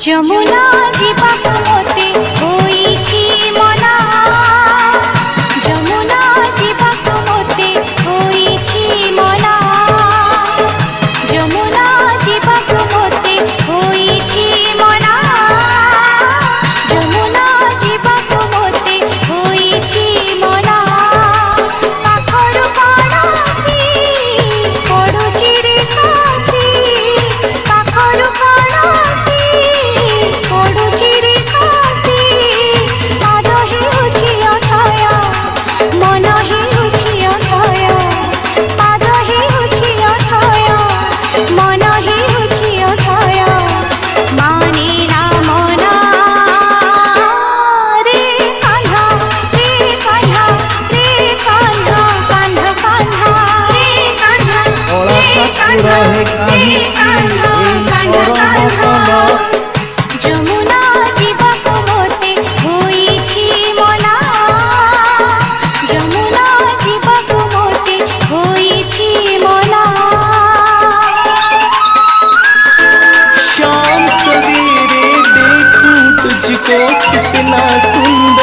যমুনা জীবাকু মতে হইছি মনা যমুনা জীবাকু মতে হইছি মনা যমুনা জীবাকু মতে হইছি মনা যমুনা জীবাকু মতে হইছি মনা পাখরু কণাসি পড়ুছি রে কাশি পাখরু কণাসি পড়ুছি রে কাশি পাଦ ହେଉଛି ଅଥୟ ମନ ହେଉଛି ଅଥୟ ପାଦ ହେଉଛି ଅଥୟ ମନ ହେଉଛି ଅଥୟ ମାନେ ନା ମନା ରେ କାହ୍ନା ରେ କାହ୍ନା ରେ କାହ୍ନା କାହ୍ନା କାହ୍ନା ରେ କାହ୍ନା ରେ କାହ୍ନା ରେ କାହ୍ନା କାହ୍ନା କାହ୍ନା যমুনা জীবাকু মতে হইছি মনা যমুনা জীবাকু মতে হইছি মনা शाम सवेरे देखूं तुझको कितना सुंदर